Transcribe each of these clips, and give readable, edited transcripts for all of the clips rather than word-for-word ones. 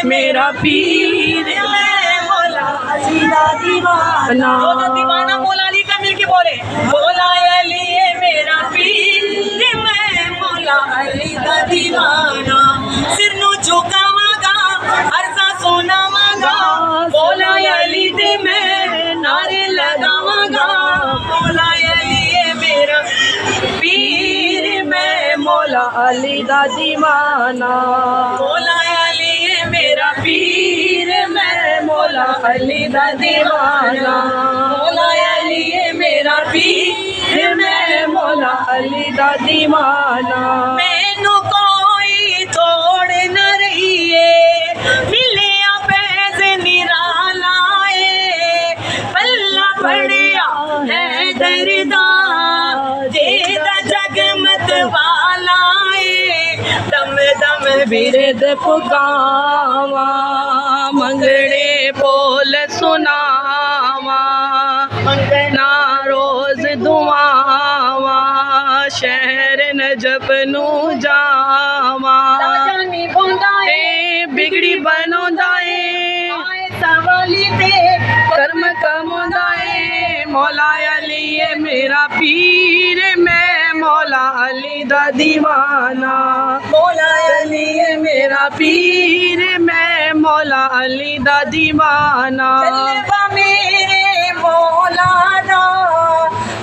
मेरा पीर मैं मौला अली दा दीवाना। जो दीवाना मौला अली का मिलके बोले मौला अली मेरा पीर मैं मौला अली दा दीवाना। सिर नु झुकावांगा अर्जा सुनावांगा मौला अली दे मैं नारे लगावांगा। मौला अली मेरा पीर मैं मौला अली दा दीवाना। मौला अली मेरा पीर मैं मौला अली दा दीवाना। मौला अली मेरा पीर मैं मौला अली दा दीवाना। मैनू कोई तोड़ न रहीए मिलिया पैस निरालाए पल्ला पड़िया है दरदा जेदा जगमत वालाए। दम दम बिरद पुकावा मंगड़े बोल सुनावा मंगना रोज दुआवा शहर नजब नू जावा। जानी बोंदा ए बिगड़ी बनोंदा ए सवाली ते कर्म कमोंदा ए मौला अली मेरा पीर मैं मौला अली दा दीवाना। मौला अली मेरा पीर मैं मौला अली दा दीवाना। जलवा मेरे मौला दा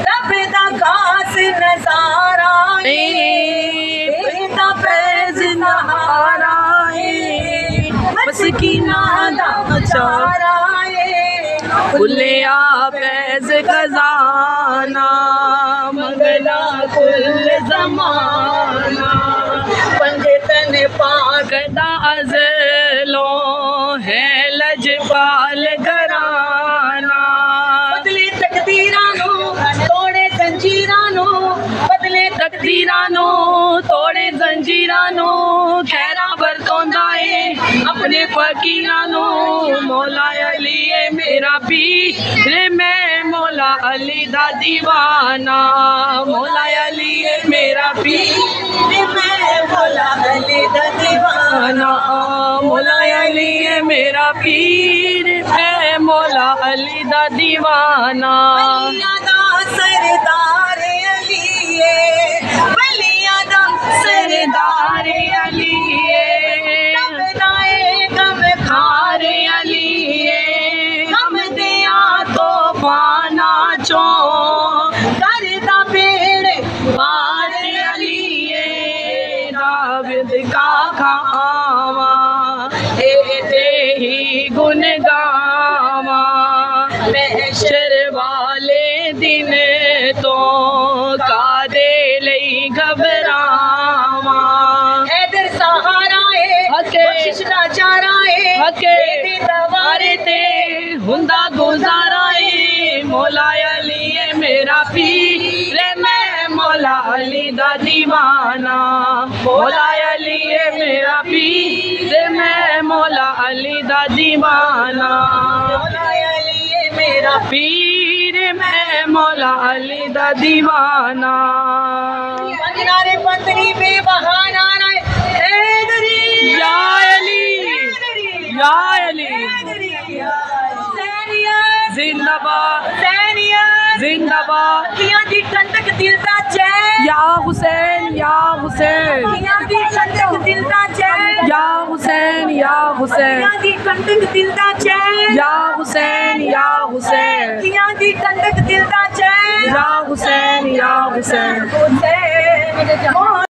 रब दा खास नजारा बेटा फैज नहारा मस्कीना दा चारा खुलिया फैज खजाना मंगला कुल जमाना। पंजतन पाक दा अज़लो है लजपाल घराना। बदले तकदीरां नो तोड़े जंजीरां नो बदले तकदीरां नो तोड़े जंजीरां नो खैरा बरतोंदा ए अपने फकीरां नो। मौला अली मेरा पीर मैं मौला अली दा दीवाना। मौला अली मेरा पीर मैं मौला अली दा दीवाना। मौला अली मेरा पीर मैं मौला अली दा दीवाना। बलिया दा सरदार अली बलिया दा सरदार अली कब दाए कब खार अली हम दिया तो पाना चो करदा पेड़ पार अली दाविद का खावा ते ही गुन गावा। महशर वाले दिन तो कादे लई घबरावा। हैदर सहारा है बख्शिश दा चारा है हके दे दवारे ते हुंदा गुजारा ए मौला अली मेरा पीर मैं मौला अली दा दीवाना। मौला अली मेरा पीर मैं मौला अली दा दीवाना। मौला अली मेरा पीर मैं मौला अली दा दीवाना। नारे पत्नी बेबहाना नारे हैदरी या अली या अली सैनिया जिंदाबाद सैनिया जिंदाबाद। अखियां दी ठंडक दिल दा चैन या हुसैन या हुसैन अखियां दी ठंडक दिल दा चैन या हुसैन या हुसैन अखियां दी ठंडक दिल दा चैन या हुसैन या हुसैन अखियां दी ठंडक दिल दा चैन या हुसैन या हुसैन। हुसैन